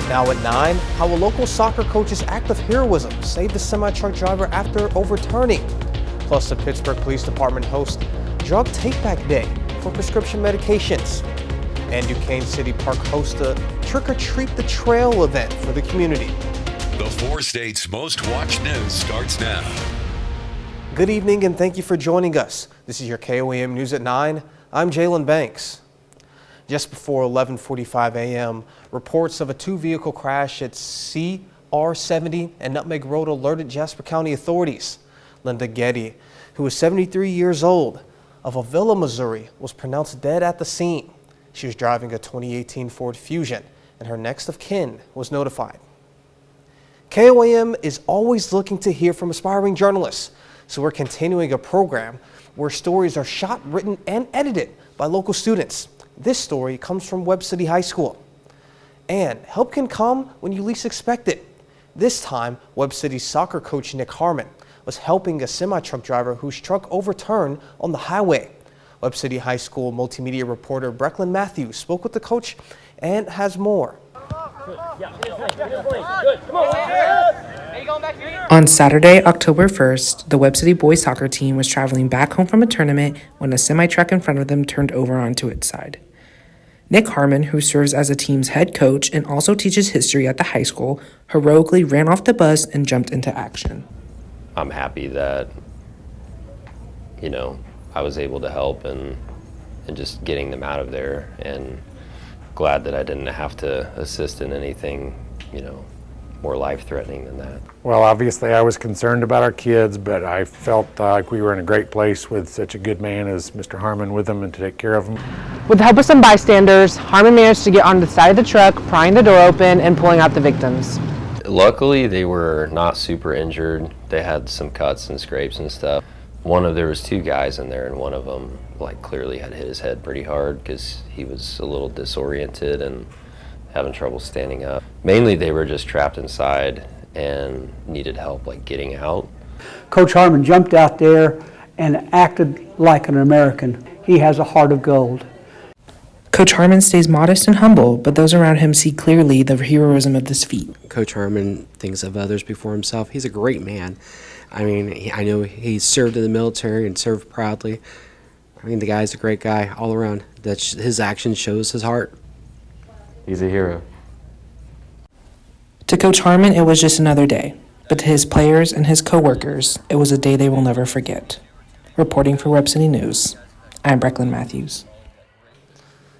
Now at 9, how a local soccer coach's act of heroism saved a semi-truck driver after overturning. Plus, the Pittsburgh Police Department hosts Drug Take-Back Day for prescription medications. And Duquesne City Park hosts a Trick or Treat the Trail event for the community. The 4 states' most watched news starts now. Good evening and thank you for joining us. This is your KOAM News at 9. I'm Jalen Banks. Just before 11:45 a.m., reports of a 2-vehicle crash at CR70 and Nutmeg Road alerted Jasper County authorities. Linda Getty, who is 73 years old, of Avila, Missouri, was pronounced dead at the scene. She was driving a 2018 Ford Fusion, and her next of kin was notified. KOAM is always looking to hear from aspiring journalists, so we're continuing a program where stories are shot, written, and edited by local students. This story comes from Webb City High School. And help can come when you least expect it. This time, Webb City's soccer coach Nick Harmon was helping a semi-truck driver whose truck overturned on the highway. Webb City High School multimedia reporter Brecklin Matthews spoke with the coach and has more. On Saturday, October 1st, the Webb City boys soccer team was traveling back home from a tournament when a semi-truck in front of them turned over onto its side. Nick Harmon, who serves as the team's head coach and also teaches history at the high school, heroically ran off the bus and jumped into action. I'm happy that, I was able to help and just getting them out of there, and glad that I didn't have to assist in anything, more life-threatening than that. Well, obviously I was concerned about our kids, but I felt like we were in a great place with such a good man as Mr. Harmon with them and to take care of them. With the help of some bystanders, Harmon managed to get onto the side of the truck, prying the door open and pulling out the victims. Luckily, they were not super injured. They had some cuts and scrapes and stuff. There was 2 guys in there, and one of them clearly had hit his head pretty hard because he was a little disoriented and having trouble standing up. Mainly they were just trapped inside and needed help getting out. Coach Harmon jumped out there and acted like an American. He has a heart of gold. Coach Harmon stays modest and humble, but those around him see clearly the heroism of this feat. Coach Harmon thinks of others before himself. He's a great man. I know he served in the military and served proudly. The guy's a great guy all around. His action shows his heart. He's a hero. To Coach Harmon, it was just another day, but to his players and his co-workers, it was a day they will never forget. Reporting for Webb City News, I'm Brecklin Matthews.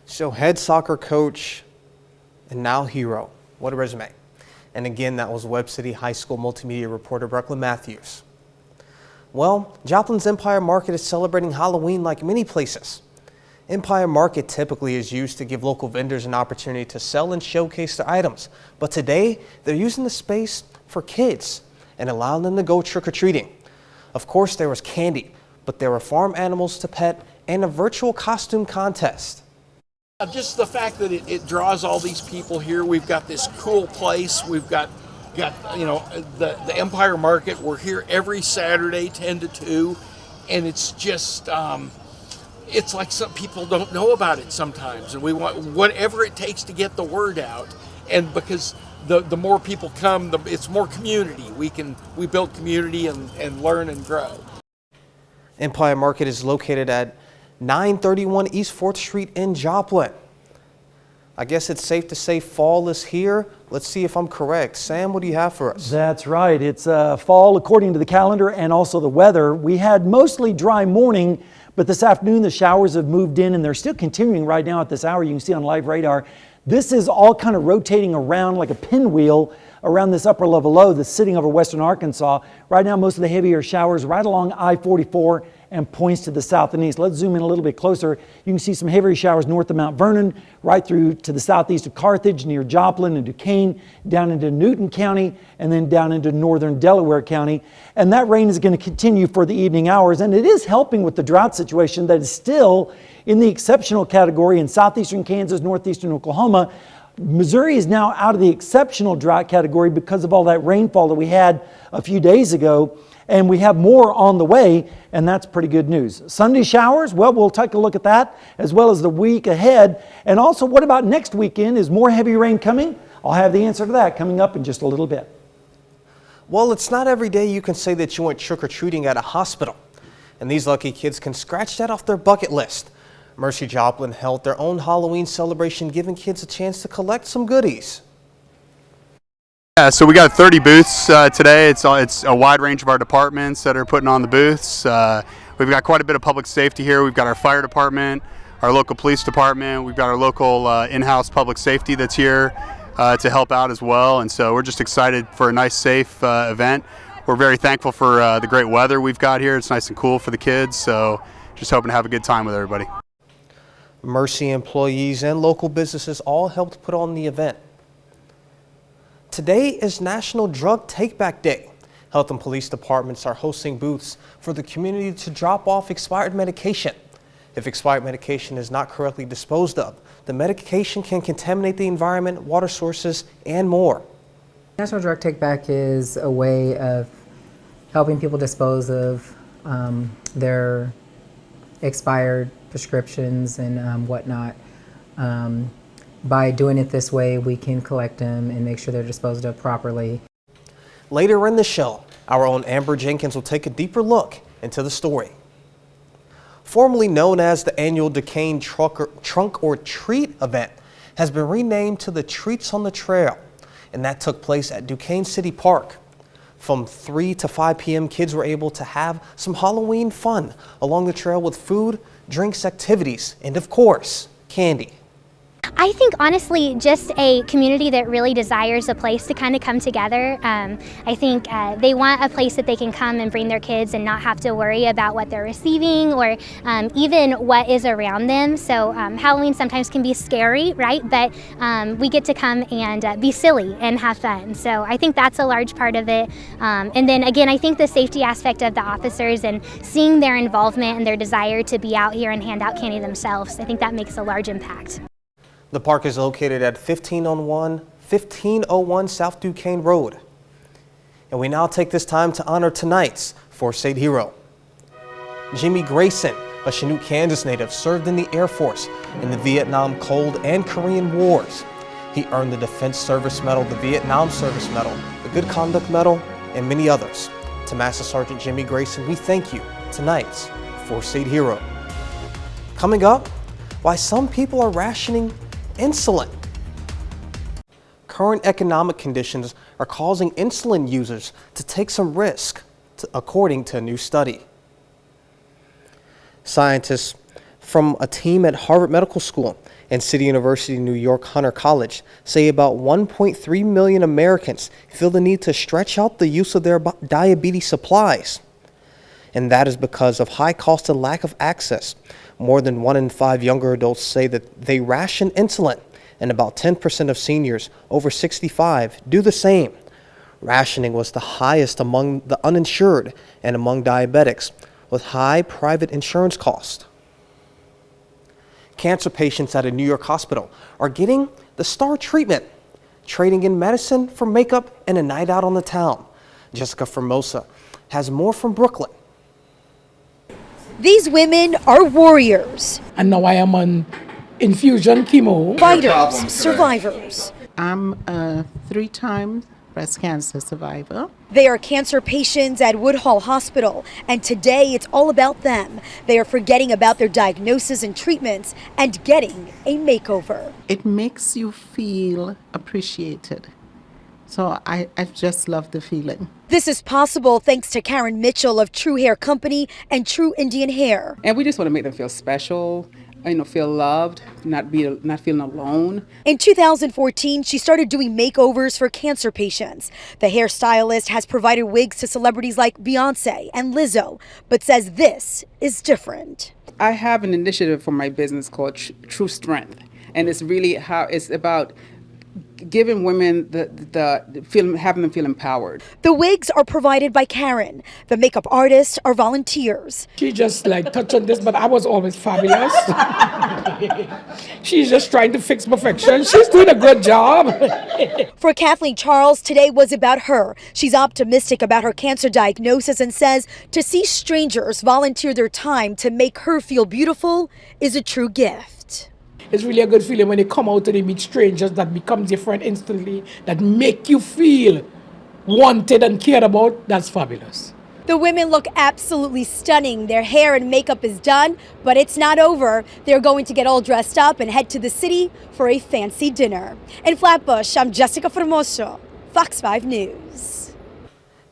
So head soccer coach and now hero. What a resume. And again, that was Webb City High School multimedia reporter Brecklin Matthews. Well, Joplin's Empire Market is celebrating Halloween like many places. Empire Market typically is used to give local vendors an opportunity to sell and showcase their items. But today, they're using the space for kids and allowing them to go trick-or-treating. Of course, there was candy, but there were farm animals to pet and a virtual costume contest. Just the fact that it draws all these people here. We've got this cool place. We've got the Empire Market. We're here every Saturday, 10 to 2, and it's just it's like some people don't know about it sometimes, and we want whatever it takes to get the word out. And because the more people come, it's more community. We build community and learn and grow. Empire Market is located at 931 East 4th Street in Joplin. I guess it's safe to say fall is here. Let's see if I'm correct. Sam, what do you have for us? That's right. It's fall according to the calendar and also the weather. We had mostly dry morning, but this afternoon the showers have moved in and they're still continuing right now at this hour. You can see on live radar. This is all kind of rotating around like a pinwheel around this upper level low that's sitting over western Arkansas. Right now, most of the heavier showers right along I-44 and points to the south and east. Let's zoom in a little bit closer. You can see some heavier showers north of Mount Vernon, right through to the southeast of Carthage, near Joplin and Duquesne, down into Newton County, and then down into northern Delaware County. And that rain is going to continue for the evening hours, and it is helping with the drought situation that is still in the exceptional category in southeastern Kansas, northeastern Oklahoma. Missouri is now out of the exceptional drought category because of all that rainfall that we had a few days ago. And we have more on the way, and that's pretty good news. Sunday showers, well, we'll take a look at that, as well as the week ahead. And also, what about next weekend? Is more heavy rain coming? I'll have the answer to that coming up in just a little bit. Well, it's not every day you can say that you went trick-or-treating at a hospital. And these lucky kids can scratch that off their bucket list. Mercy Joplin held their own Halloween celebration, giving kids a chance to collect some goodies. Yeah, so we got 30 booths today. It's a wide range of our departments that are putting on the booths. We've got quite a bit of public safety here. We've got our fire department, our local police department. We've got our local in-house public safety that's here to help out as well. And so we're just excited for a nice, safe event. We're very thankful for the great weather we've got here. It's nice and cool for the kids. So just hoping to have a good time with everybody. Mercy employees and local businesses all helped put on the event. Today is National Drug Take-Back Day. Health and police departments are hosting booths for the community to drop off expired medication. If expired medication is not correctly disposed of, the medication can contaminate the environment, water sources, and more. National Drug Take-Back is a way of helping people dispose of their expired prescriptions and whatnot. By doing it this way, we can collect them and make sure they're disposed of properly. Later in the show, our own Amber Jenkins will take a deeper look into the story. Formerly known as the annual Duquesne Trunk or Treat event, has been renamed to the Treats on the Trail, and that took place at Duquesne City Park. From 3 to 5 p.m., kids were able to have some Halloween fun along the trail with food, drinks, activities, and of course, candy. I think honestly just a community that really desires a place to kind of come together. I think they want a place that they can come and bring their kids and not have to worry about what they're receiving or even what is around them. So Halloween sometimes can be scary, right? But we get to come and be silly and have fun. So I think that's a large part of it. And then again, I think the safety aspect of the officers and seeing their involvement and their desire to be out here and hand out candy themselves, I think that makes a large impact. The park is located at 1501 South Duquesne Road. And we now take this time to honor tonight's First Aid hero. Jimmy Grayson, a Chinook, Kansas native, served in the Air Force in the Vietnam, Cold, and Korean Wars. He earned the Defense Service Medal, the Vietnam Service Medal, the Good Conduct Medal, and many others. To Master Sergeant Jimmy Grayson, we thank you, tonight's First Aid hero. Coming up, why some people are rationing insulin. Current economic conditions are causing insulin users to take some risk, according to a new study. Scientists from a team at Harvard Medical School and City University New York Hunter College say about 1.3 million Americans feel the need to stretch out the use of their diabetes supplies. And that is because of high cost and lack of access. More than 1 in 5 younger adults say that they ration insulin, and about 10% of seniors over 65 do the same. Rationing was the highest among the uninsured and among diabetics, with high private insurance costs. Cancer patients at a New York hospital are getting the star treatment, trading in medicine for makeup and a night out on the town. Jessica Formosa has more from Brooklyn. These women are warriors. And now I am on infusion chemo. Fighters, survivors. I'm a 3-time breast cancer survivor. They are cancer patients at Woodhull Hospital, and today it's all about them. They are forgetting about their diagnosis and treatments and getting a makeover. It makes you feel appreciated. So I just love the feeling. This is possible thanks to Karen Mitchell of True Hair Company and True Indian Hair. And we just want to make them feel special, feel loved, not feeling alone. In 2014, she started doing makeovers for cancer patients. The hairstylist has provided wigs to celebrities like Beyonce and Lizzo, but says this is different. I have an initiative for my business called True Strength, and it's really it's about giving women having them feel empowered. The wigs are provided by Karen. The makeup artists are volunteers. She just touched on this, but I was always fabulous. She's just trying to fix perfection. She's doing a good job. For Kathleen Charles, today was about her. She's optimistic about her cancer diagnosis and says to see strangers volunteer their time to make her feel beautiful is a true gift. It's really a good feeling when they come out and they meet strangers that become different instantly, that make you feel wanted and cared about. That's fabulous. The women look absolutely stunning. Their hair and makeup is done, but it's not over. They're going to get all dressed up and head to the city for a fancy dinner. In Flatbush, I'm Jessica Formoso, Fox 5 News.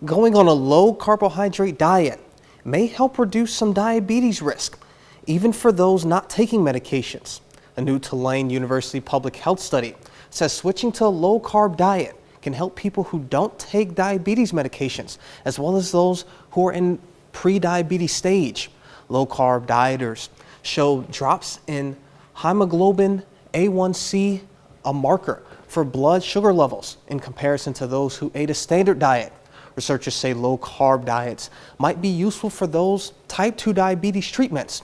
Going on a low carbohydrate diet may help reduce some diabetes risk, even for those not taking medications. A new Tulane University public health study says switching to a low carb diet can help people who don't take diabetes medications, as well as those who are in pre-diabetes stage. Low carb dieters show drops in hemoglobin A1C, a marker for blood sugar levels, in comparison to those who ate a standard diet. Researchers say low carb diets might be useful for those type 2 diabetes treatments,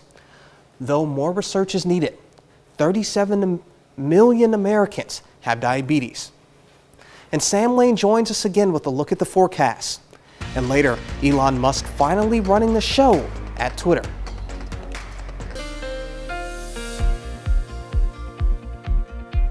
though more research is needed. 37 million Americans have diabetes. And Sam Lane joins us again with a look at the forecast. And later, Elon Musk finally running the show at Twitter.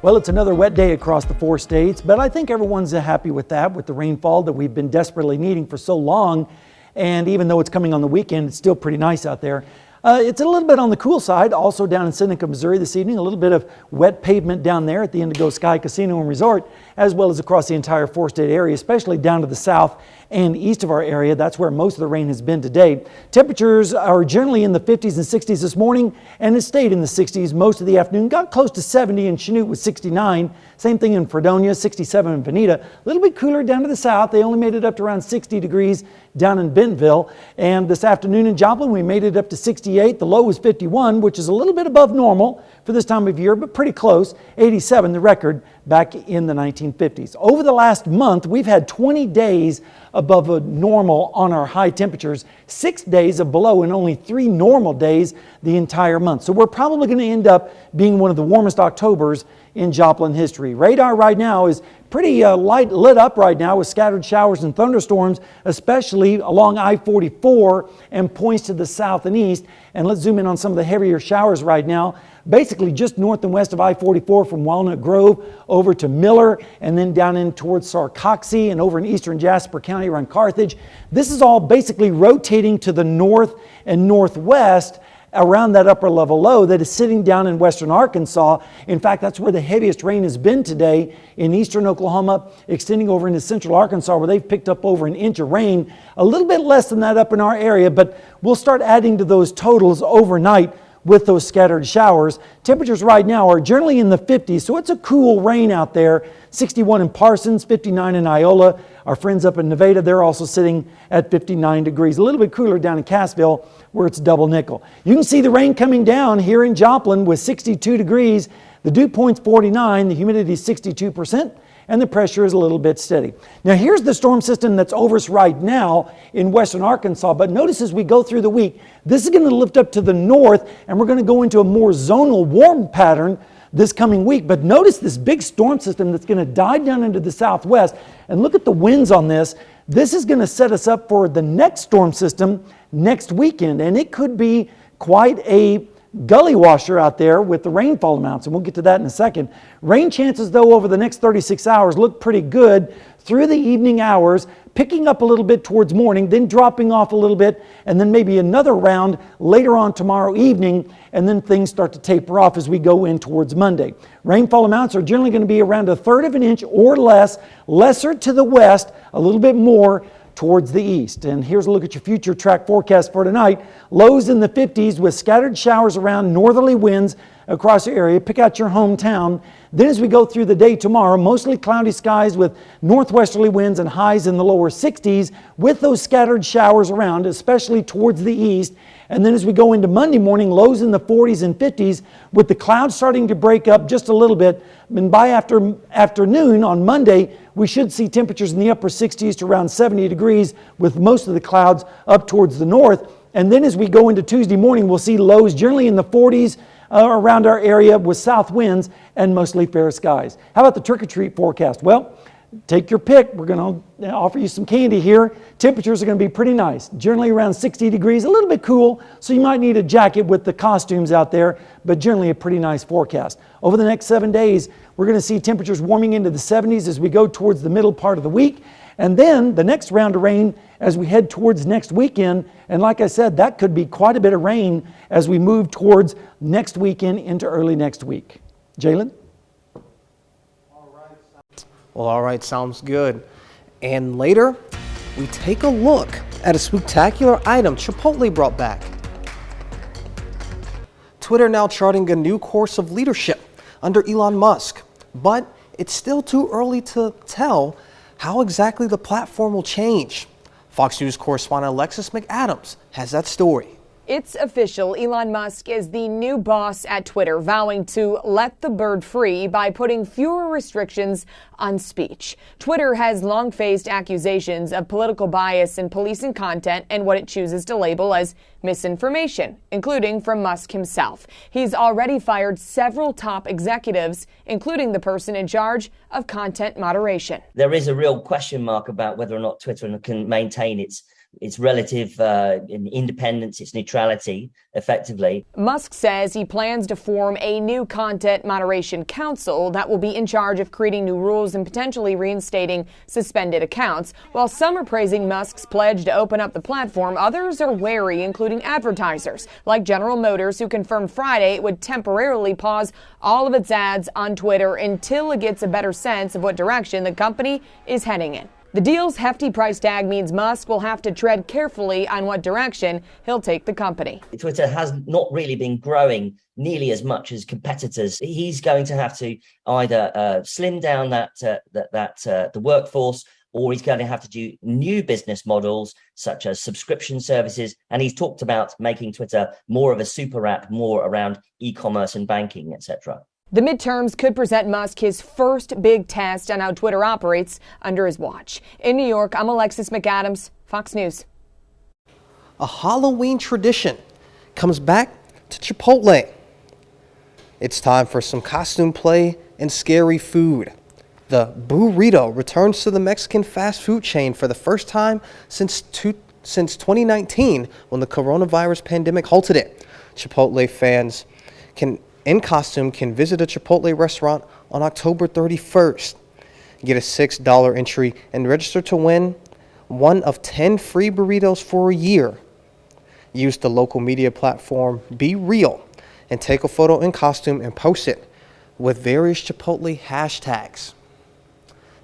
Well, it's another wet day across the 4 states, but I think everyone's happy with that, with the rainfall that we've been desperately needing for so long. And even though it's coming on the weekend, it's still pretty nice out there. It's a little bit on the cool side, also down in Seneca, Missouri this evening, a little bit of wet pavement down there at the Indigo Sky Casino and Resort, as well as across the entire 4-state area, especially down to the south and east of our area. That's where most of the rain has been today. Temperatures are generally in the 50s and 60s this morning, and it stayed in the 60s most of the afternoon. Got close to 70 in Chanute with 69. Same thing in Fredonia, 67 in Veneta. A little bit cooler down to the south. They only made it up to around 60 degrees down in Bentonville. And this afternoon in Joplin, we made it up to 68. The low was 51, which is a little bit above normal for this time of year, but pretty close. 87, the record back in the 1950s. Over the last month, we've had 20 days above a normal on our high temperatures, 6 days of below, and only 3 normal days the entire month. So we're probably going to end up being one of the warmest Octobers in Joplin history. Radar right now is pretty lit up right now with scattered showers and thunderstorms, especially along I-44 and points to the south and east. And let's zoom in on some of the heavier showers right now. Basically just north and west of I-44 from Walnut Grove over to Miller, and then down in towards Sarcoxie and over in eastern Jasper County around Carthage. This is all basically rotating to the north and northwest around that upper level low that is sitting down in western Arkansas. In fact, that's where the heaviest rain has been today in eastern Oklahoma, extending over into central Arkansas, where they've picked up over an inch of rain. A little bit less than that up in our area, but we'll start adding to those totals overnight with those scattered showers. Temperatures right now are generally in the 50s, so it's a cool rain out there. 61 in Parsons, 59 in Iola. Our friends up in Nevada, they're also sitting at 59 degrees. A little bit cooler down in Cassville, where it's double nickel. You can see the rain coming down here in Joplin with 62 degrees. The dew point's 49, the humidity is 62%, and the pressure is a little bit steady. Now here's the storm system that's over us right now in western Arkansas, but notice as we go through the week, this is going to lift up to the north, and we're going to go into a more zonal warm pattern this coming week. But notice this big storm system that's going to dive down into the southwest, and look at the winds on this. This is going to set us up for the next storm system next weekend, and it could be quite a gully washer out there with the rainfall amounts, and we'll get to that in a second. Rain chances, though, over the next 36 hours look pretty good through the evening hours, picking up a little bit towards morning, then dropping off a little bit, and then maybe another round later on tomorrow evening, and then things start to taper off as we go in towards Monday. Rainfall amounts are generally going to be around 1/3 of an inch or less, lesser to the west, a little bit more towards the east. And here's a look at your future track forecast for tonight. Lows in the 50s with scattered showers around, northerly winds across the area. Pick out your hometown. Then as we go through the day tomorrow, mostly cloudy skies with northwesterly winds and highs in the lower 60s with those scattered showers around, especially towards the east. And then as we go into Monday morning, lows in the 40s and 50s with the clouds starting to break up just a little bit. And by afternoon on Monday, we should see temperatures in the upper 60s to around 70 degrees with most of the clouds up towards the north. And then as we go into Tuesday morning, we'll see lows generally in the 40s around our area with south winds and mostly fair skies. How about the trick-or-treat forecast? Well, take your pick. We're going to offer you some candy here. Temperatures are going to be pretty nice, generally around 60 degrees, a little bit cool, so you might need a jacket with the costumes out there, but generally a pretty nice forecast. Over the next 7 days, we're going to see temperatures warming into the 70s as we go towards the middle part of the week, and then the next round of rain as we head towards next weekend. And like I said, that could be quite a bit of rain as we move towards next weekend into early next week. Jalen? Well, all right, sounds good. And later, we take a look at a spectacular item Chipotle brought back. Twitter now charting a new course of leadership under Elon Musk, but it's still too early to tell how exactly the platform will change. Fox News correspondent Alexis McAdams has that story. It's official. Elon Musk is the new boss at Twitter, vowing to let the bird free by putting fewer restrictions on speech. Twitter has long faced accusations of political bias in policing content and what it chooses to label as misinformation, including from Musk himself. He's already fired several top executives, including the person in charge of content moderation. There is a real question mark about whether or not Twitter can maintain its relative independence, its neutrality, effectively. Musk says he plans to form a new content moderation council that will be in charge of creating new rules and potentially reinstating suspended accounts. While some are praising Musk's pledge to open up the platform, others are wary, including advertisers, like General Motors, who confirmed Friday it would temporarily pause all of its ads on Twitter until it gets a better sense of what direction the company is heading in. The deal's hefty price tag means Musk will have to tread carefully on what direction he'll take the company. Twitter has not really been growing nearly as much as competitors. He's going to have to either slim down the workforce, or he's going to have to do new business models such as subscription services. And he's talked about making Twitter more of a super app, more around e-commerce and banking, etc. The midterms could present Musk his first big test on how Twitter operates under his watch. In New York, I'm Alexis McAdams, Fox News. A Halloween tradition comes back to Chipotle. It's time for some costume play and scary food. The burrito returns to the Mexican fast food chain for the first time since 2019, when the coronavirus pandemic halted it. Chipotle fans in costume can visit a Chipotle restaurant on October 31st. Get a $6 entry and register to win one of 10 free burritos for a year. Use the local media platform Be Real and take a photo in costume and post it with various Chipotle hashtags.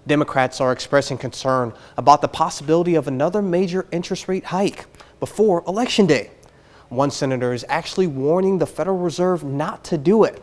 Democrats are expressing concern about the possibility of another major interest rate hike before Election Day. One senator is actually warning the Federal Reserve not to do it,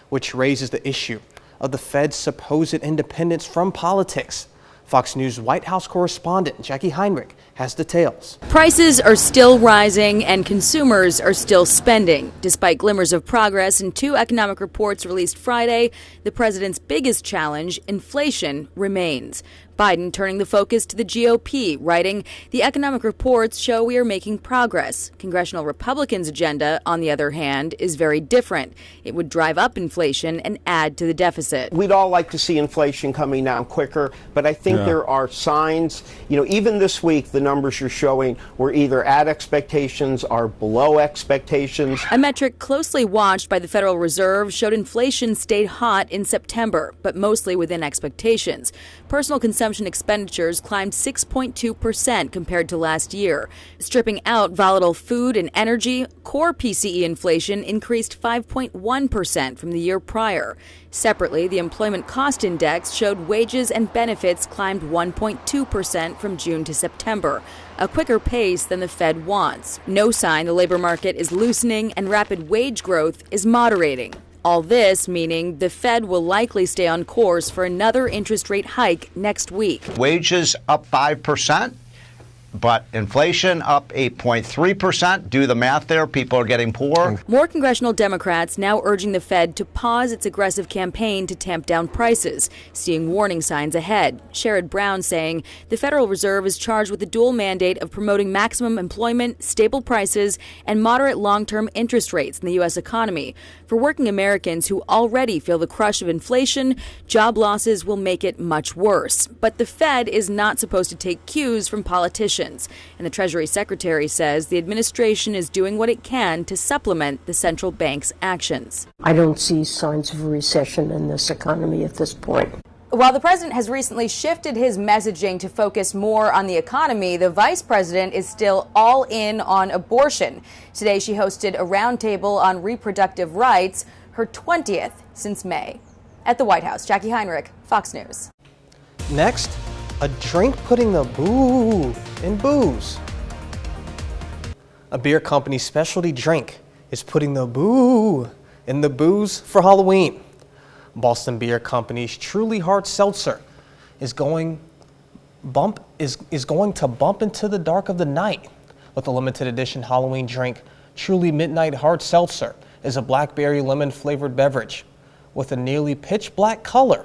which raises the issue of the Fed's supposed independence from politics. Fox News White House correspondent Jackie Heinrich has details. Prices are still rising and consumers are still spending. Despite glimmers of progress in 2 economic reports released Friday, the president's biggest challenge, inflation, remains. Biden turning the focus to the GOP, writing, "The economic reports show we are making progress. Congressional Republicans' agenda, on the other hand, is very different. It would drive up inflation and add to the deficit." We'd all like to see inflation coming down quicker, but I think there are signs, even this week, the numbers you're showing were either at expectations or below expectations. A metric closely watched by the Federal Reserve showed inflation stayed hot in September, but mostly within expectations. Personal consumption expenditures climbed 6.2% compared to last year. Stripping out volatile food and energy, core PCE inflation increased 5.1% from the year prior. Separately, the Employment Cost Index showed wages and benefits climbed 1.2% from June to September, a quicker pace than the Fed wants. No sign the labor market is loosening and rapid wage growth is moderating. All this meaning the Fed will likely stay on course for another interest rate hike next week. Wages up 5%. but inflation up 8.3%. Do the math there. People are getting poor. More congressional Democrats now urging the Fed to pause its aggressive campaign to tamp down prices, seeing warning signs ahead. Sherrod Brown saying the Federal Reserve is charged with the dual mandate of promoting maximum employment, stable prices, and moderate long-term interest rates in the U.S. economy. For working Americans who already feel the crush of inflation, job losses will make it much worse. But the Fed is not supposed to take cues from politicians. And the Treasury Secretary says the administration is doing what it can to supplement the central bank's actions. I don't see signs of a recession in this economy at this point. While the president has recently shifted his messaging to focus more on the economy, the vice president is still all in on abortion. Today, she hosted a roundtable on reproductive rights, her 20th since May. At the White House, Jackie Heinrich, Fox News. Next, a drink putting the boo in booze. A beer company's specialty drink is putting the boo in the booze for Halloween. Boston Beer Company's Truly Hard Seltzer is going to bump into the dark of the night with a limited edition Halloween drink. Truly Midnight Hard Seltzer is a blackberry lemon flavored beverage with a nearly pitch black color.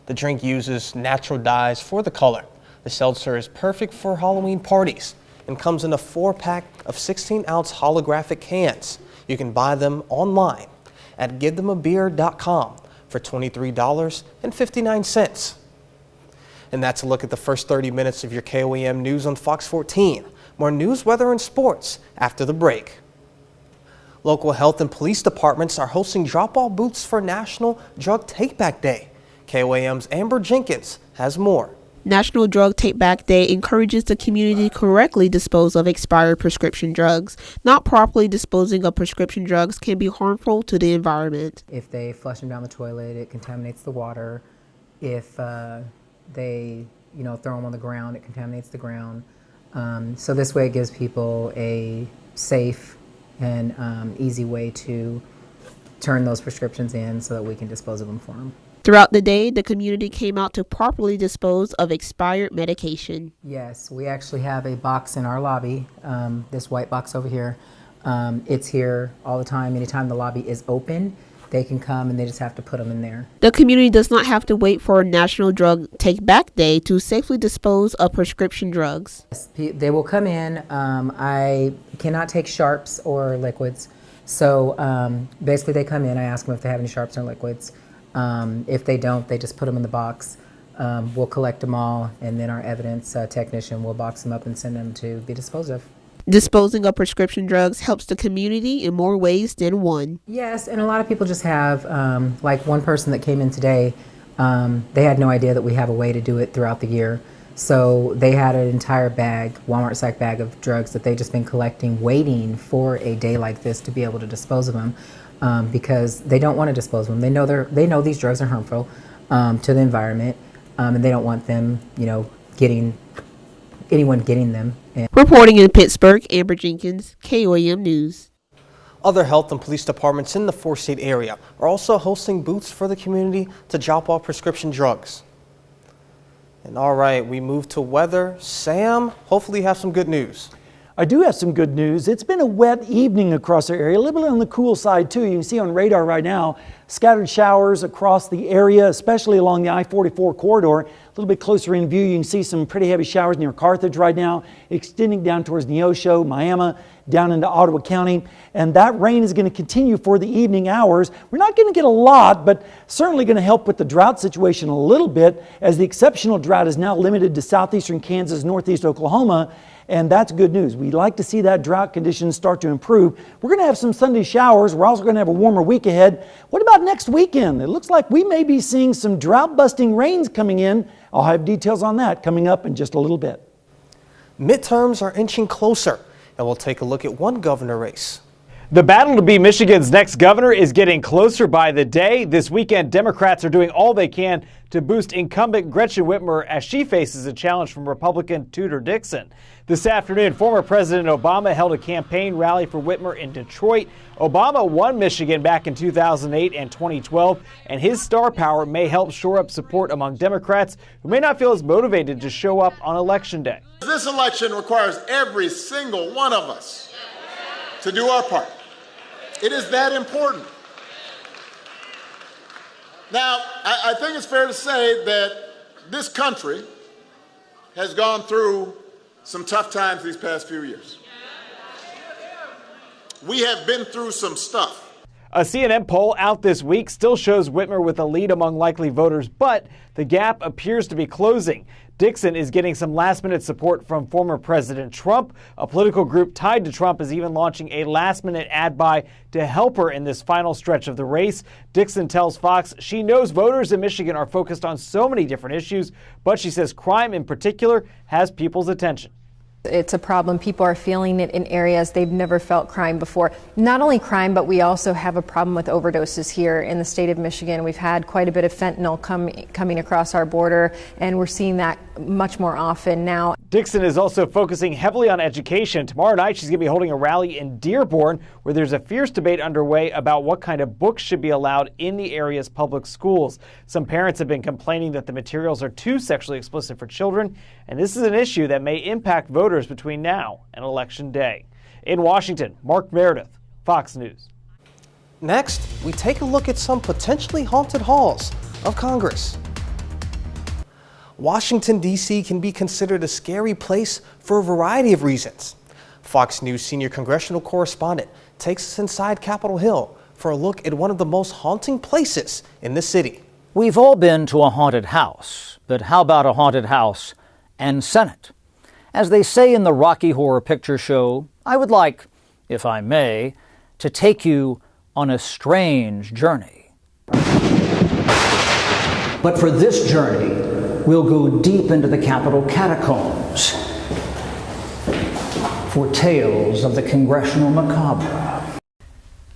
The drink uses natural dyes for the color. The seltzer is perfect for Halloween parties and comes in a 4-pack of 16-ounce holographic cans. You can buy them online at givethemabeer.com for $23.59. And that's a look at the first 30 minutes of your KOAM news on Fox 14. More news, weather, and sports after the break. Local health and police departments are hosting drop-off booths for National Drug Take-Back Day. KOAM's Amber Jenkins has more. National Drug Take-Back Day encourages the community to correctly dispose of expired prescription drugs. Not properly disposing of prescription drugs can be harmful to the environment. If they flush them down the toilet, it contaminates the water. If they throw them on the ground, it contaminates the ground. So this way it gives people a safe and easy way to turn those prescriptions in so that we can dispose of them for them. Throughout the day, the community came out to properly dispose of expired medication. Yes, we actually have a box in our lobby, this white box over here. It's here all the time. Anytime the lobby is open, they can come and they just have to put them in there. The community does not have to wait for National Drug Take-Back Day to safely dispose of prescription drugs. They will come in. I cannot take sharps or liquids. So basically they come in, I ask them if they have any sharps or liquids. If they don't, they just put them in the box. We'll collect them all, and then our evidence technician will box them up and send them to be disposed of. Disposing of prescription drugs helps the community in more ways than one. Yes, and a lot of people just have, like one person that came in today, they had no idea that we have a way to do it throughout the year. So they had an entire bag, Walmart-sized bag of drugs that they've just been collecting, waiting for a day like this to be able to dispose of them. Because they don't want to dispose of them. They know these drugs are harmful to the environment, and they don't want them, anyone getting them. Reporting in Pittsburgh, Amber Jenkins, KOAM News. Other health and police departments in the four-state area are also hosting booths for the community to drop off prescription drugs. And all right, we move to weather. Sam, hopefully you have some good news. I do have some good news. It's been a wet evening across our area, a little bit on the cool side too. You can see on radar right now, scattered showers across the area, especially along the I-44 corridor. A little bit closer in view, you can see some pretty heavy showers near Carthage right now, extending down towards Neosho, Miami, down into Ottawa County. And that rain is going to continue for the evening hours. We're not going to get a lot, but certainly going to help with the drought situation a little bit, as the exceptional drought is now limited to southeastern Kansas, northeast Oklahoma. And that's good news. We'd like to see that drought conditions start to improve. We're going to have some Sunday showers. We're also going to have a warmer week ahead. What about next weekend? It looks like we may be seeing some drought-busting rains coming in. I'll have details on that coming up in just a little bit. Midterms are inching closer, and we'll take a look at one governor race. The battle to be Michigan's next governor is getting closer by the day. This weekend, Democrats are doing all they can to boost incumbent Gretchen Whitmer as she faces a challenge from Republican Tudor Dixon. This afternoon, former President Obama held a campaign rally for Whitmer in Detroit. Obama won Michigan back in 2008 and 2012, and his star power may help shore up support among Democrats who may not feel as motivated to show up on Election Day. This election requires every single one of us to do our part. It is that important. Now, I think it's fair to say that this country has gone through some tough times these past few years. We have been through some stuff. A CNN poll out this week still shows Whitmer with a lead among likely voters, but the gap appears to be closing. Dixon is getting some last-minute support from former President Trump. A political group tied to Trump is even launching a last-minute ad buy to help her in this final stretch of the race. Dixon tells Fox she knows voters in Michigan are focused on so many different issues, but she says crime in particular has people's attention. It's a problem. People are feeling it in areas they've never felt crime before. Not only crime, but we also have a problem with overdoses here in the state of Michigan. We've had quite a bit of fentanyl coming across our border, and we're seeing that much more often now. Dixon is also focusing heavily on education. Tomorrow night, she's going to be holding a rally in Dearborn, where there's a fierce debate underway about what kind of books should be allowed in the area's public schools. Some parents have been complaining that the materials are too sexually explicit for children, and this is an issue that may impact voters between now and Election Day. In Washington, Mark Meredith, Fox News. Next, we take a look at some potentially haunted halls of Congress. Washington, D.C. can be considered a scary place for a variety of reasons. Fox News senior congressional correspondent takes us inside Capitol Hill for a look at one of the most haunting places in the city. We've all been to a haunted house, but how about a haunted house and Senate? As they say in the Rocky Horror Picture Show, I would like, if I may, to take you on a strange journey. But for this journey, we'll go deep into the Capitol catacombs for tales of the congressional macabre.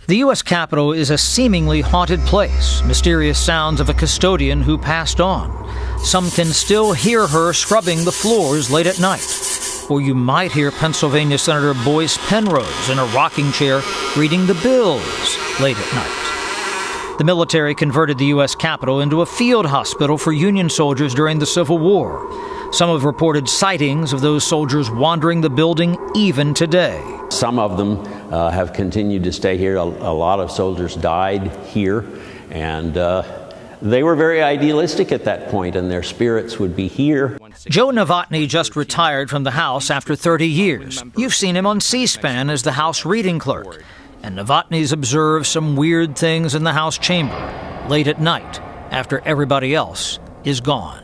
The U.S. Capitol is a seemingly haunted place. Mysterious sounds of a custodian who passed on. Some can still hear her scrubbing the floors late at night. Or you might hear Pennsylvania Senator Boyce Penrose in a rocking chair reading the bills late at night. The military converted the U.S. Capitol into a field hospital for Union soldiers during the Civil War. Some have reported sightings of those soldiers wandering the building even today. Some of them have continued to stay here. A lot of soldiers died here, and they were very idealistic at that point, and their spirits would be here. Joe Novotny just retired from the House after 30 years. You've seen him on C-SPAN as the House reading clerk. And Novotny's observed some weird things in the House chamber late at night after everybody else is gone.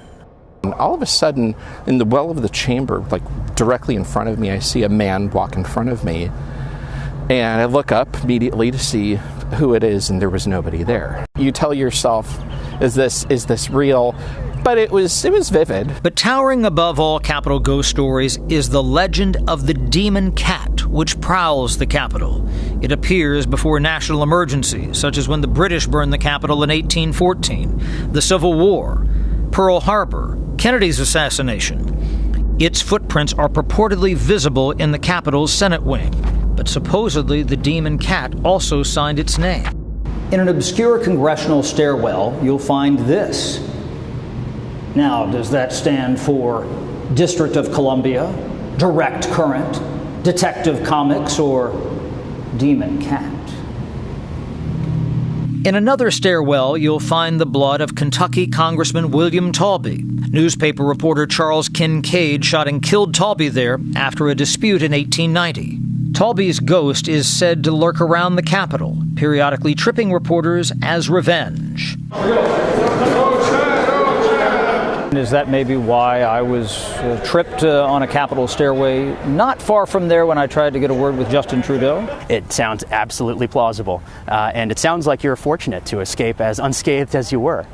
And all of a sudden, in the well of the chamber, like directly in front of me, I see a man walk in front of me. And I look up immediately to see who it is, and there was nobody there. You tell yourself, is this real? But it was vivid. But towering above all Capitol ghost stories is the legend of the demon cat, which prowls the Capitol. It appears before national emergencies, such as when the British burned the Capitol in 1814, the Civil War, Pearl Harbor, Kennedy's assassination. Its footprints are purportedly visible in the Capitol's Senate wing, but supposedly the demon cat also signed its name. In an obscure congressional stairwell, you'll find this. Now, does that stand for District of Columbia, Direct Current, Detective Comics, or Demon Cat? In another stairwell, you'll find the blood of Kentucky Congressman William Talby. Newspaper reporter Charles Kincaid shot and killed Talby there after a dispute in 1890. Talby's ghost is said to lurk around the Capitol, periodically tripping reporters as revenge. Is that maybe why I was tripped on a Capitol stairway not far from there when I tried to get a word with Justin Trudeau? It sounds absolutely plausible, and it sounds like you're fortunate to escape as unscathed as you were.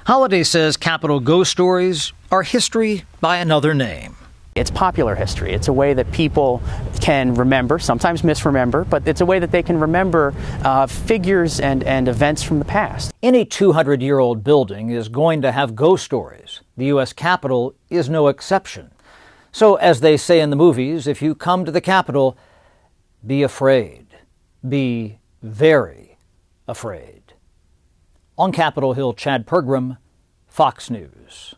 Holliday says Capitol ghost stories are history by another name. It's popular history. It's a way that people can remember, sometimes misremember, but it's a way that they can remember figures and events from the past. Any 200-year-old building is going to have ghost stories. The U.S. Capitol is no exception. So, as they say in the movies, if you come to the Capitol, be afraid. Be very afraid. On Capitol Hill, Chad Pergram, Fox News.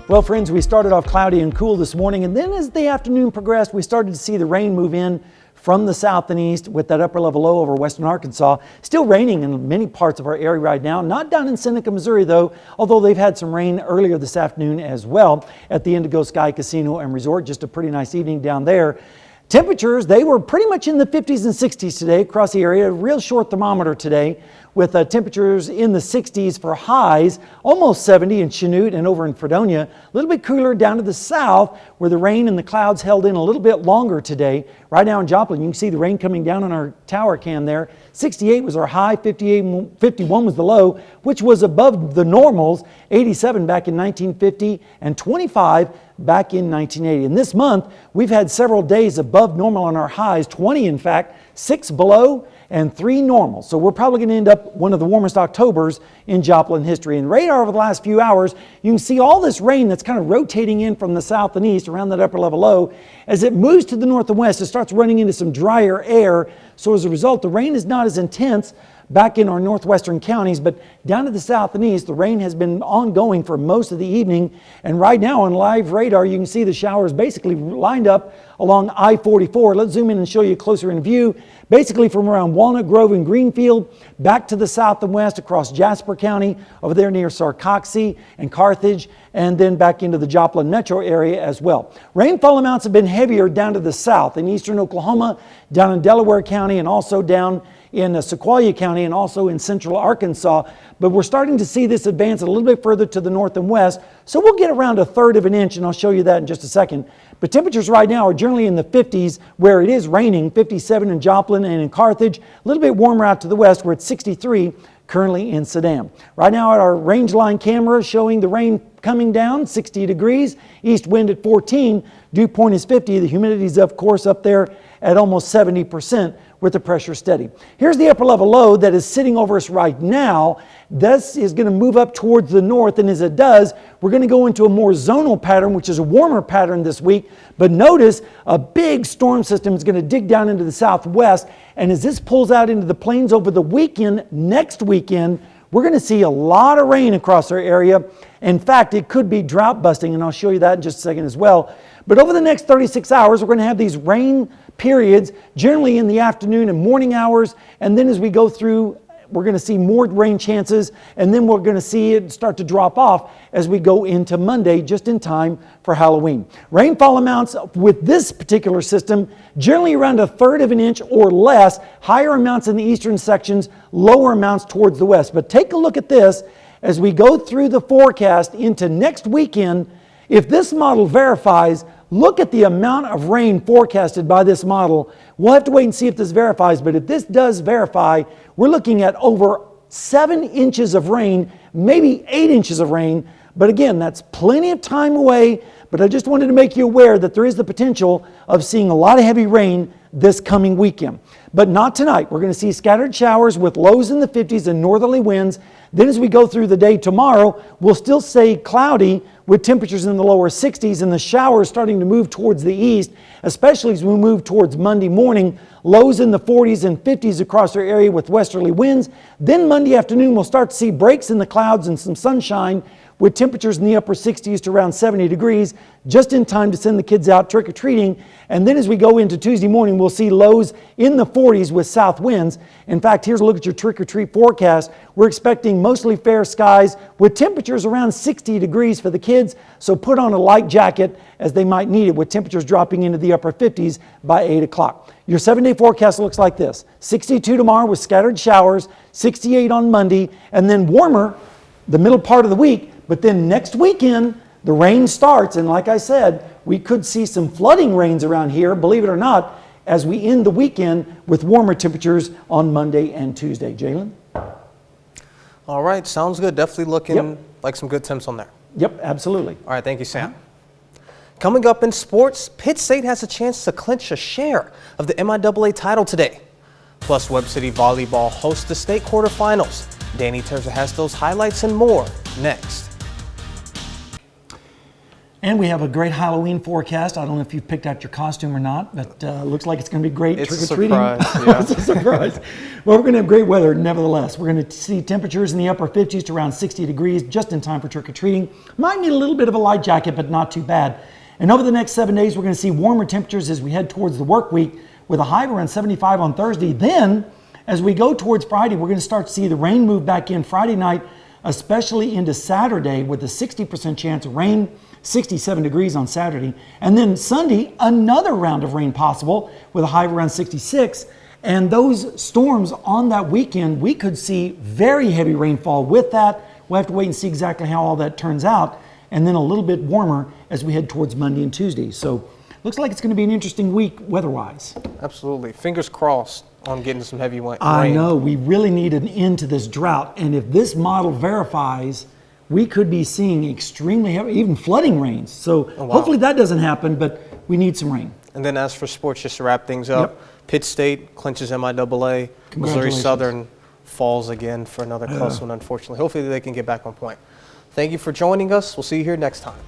Well, friends, we started off cloudy and cool this morning, and then as the afternoon progressed, we started to see the rain move in from the south and east with that upper level low over western Arkansas. Still raining in many parts of our area right now. Not down in Seneca, Missouri, though, although they've had some rain earlier this afternoon as well at the Indigo Sky Casino and Resort. Just a pretty nice evening down there. Temperatures, they were pretty much in the 50s and 60s today across the area. A real short thermometer today with temperatures in the 60s for highs, almost 70 in Chanute and over in Fredonia. A little bit cooler down to the south where the rain and the clouds held in a little bit longer today. Right now in Joplin, you can see the rain coming down on our tower cam there. 68 was our high, 51 was the low, which was above the normals, 87 back in 1950 and 25 back in 1980. And this month, we've had several days above normal on our highs, 20 in fact, 6 below and 3 normal. So we're probably going to end up one of the warmest Octobers in Joplin history. And radar over the last few hours, you can see all this rain that's kind of rotating in from the south and east around that upper level low. As it moves to the north and west, it starts running into some drier air. So as a result, the rain is not as intense back in our northwestern counties, but down to the south and east, the rain has been ongoing for most of the evening. And right now on live radar, you can see the showers basically lined up along I-44. Let's zoom in and show you closer in view. Basically from around Walnut Grove and Greenfield, back to the south and west across Jasper County, over there near Sarcoxie and Carthage, and then back into the Joplin metro area as well. Rainfall amounts have been heavier down to the south in eastern Oklahoma, down in Delaware County, and also down in Sequoyah County and also in central Arkansas. But we're starting to see this advance a little bit further to the north and west. So we'll get around 1/3 of an inch, and I'll show you that in just a second. But temperatures right now are generally in the 50s where it is raining, 57 in Joplin and in Carthage. A little bit warmer out to the west where it's 63 currently in Sedan. Right now at our range line camera showing the rain coming down, 60 degrees, east wind at 14, dew point is 50. The humidity is of course up there at almost 70% with the pressure steady. Here's the upper level low that is sitting over us right now. This is going to move up towards the north, and as it does, we're going to go into a more zonal pattern, which is a warmer pattern this week. But notice a big storm system is going to dig down into the southwest, and as this pulls out into the plains over the weekend, next weekend, we're going to see a lot of rain across our area. In fact, it could be drought busting, and I'll show you that in just a second as well. But over the next 36 hours, we're going to have these rain periods, generally in the afternoon and morning hours. And then as we go through, we're going to see more rain chances, and then we're going to see it start to drop off as we go into Monday, just in time for Halloween. Rainfall amounts with this particular system, generally around 1/3 of an inch or less, higher amounts in the eastern sections, lower amounts towards the west. But take a look at this as we go through the forecast into next weekend. If this model verifies, look at the amount of rain forecasted by this model. We'll have to wait and see if this verifies, but if this does verify, we're looking at over 7 inches of rain, maybe 8 inches of rain. But again, that's plenty of time away, but I just wanted to make you aware that there is the potential of seeing a lot of heavy rain this coming weekend. But not tonight. We're going to see scattered showers with lows in the 50s and northerly winds. Then as we go through the day tomorrow, we'll still stay cloudy with temperatures in the lower 60s and the showers starting to move towards the east, especially as we move towards Monday morning. Lows in the 40s and 50s across our area with westerly winds. Then Monday afternoon, we'll start to see breaks in the clouds and some sunshine with temperatures in the upper 60s to around 70 degrees, just in time to send the kids out trick-or-treating. And then as we go into Tuesday morning, we'll see lows in the 40s with south winds. In fact, here's a look at your trick-or-treat forecast. We're expecting mostly fair skies with temperatures around 60 degrees for the kids, so put on a light jacket as they might need it, with temperatures dropping into the upper 50s by 8 o'clock. Your 7-day forecast looks like this: 62 tomorrow with scattered showers, 68 on Monday, and then warmer the middle part of the week. But then next weekend, the rain starts, and like I said, we could see some flooding rains around here, believe it or not, as we end the weekend with warmer temperatures on Monday and Tuesday. Jalen? All right, sounds good. Definitely looking like some good temps on there. Yep, absolutely. All right, thank you, Sam. Coming up in sports, Pitt State has a chance to clinch a share of the MIAA title today. Plus, Webb City Volleyball hosts the state quarterfinals. Danny Terza has those highlights and more next. And we have a great Halloween forecast. I don't know if you've picked out your costume or not, but looks like it's going to be great. It's trick-or-treating. a surprise. Yeah. It's a surprise. Well, we're going to have great weather nevertheless. We're going to see temperatures in the upper 50s to around 60 degrees just in time for trick-or-treating. Might need a little bit of a light jacket, but not too bad. And over the next 7 days, we're going to see warmer temperatures as we head towards the work week with a high of around 75 on Thursday. Then, as we go towards Friday, we're going to start to see the rain move back in Friday night, especially into Saturday with a 60% chance of rain. 67 degrees on Saturday. And then Sunday, another round of rain possible with a high of around 66. And those storms on that weekend, we could see very heavy rainfall with that. We'll have to wait and see exactly how all that turns out. And then a little bit warmer as we head towards Monday and Tuesday. So looks like it's going to be an interesting week weather-wise. Absolutely. Fingers crossed on getting some heavy rain. I know. We really need an end to this drought. And if this model verifies, we could be seeing extremely heavy, even flooding rains. So hopefully that doesn't happen, but we need some rain. And then as for sports, just to wrap things up, Pitt State clinches MIAA. Missouri Southern falls again for another close one, unfortunately. Hopefully they can get back on point. Thank you for joining us. We'll see you here next time.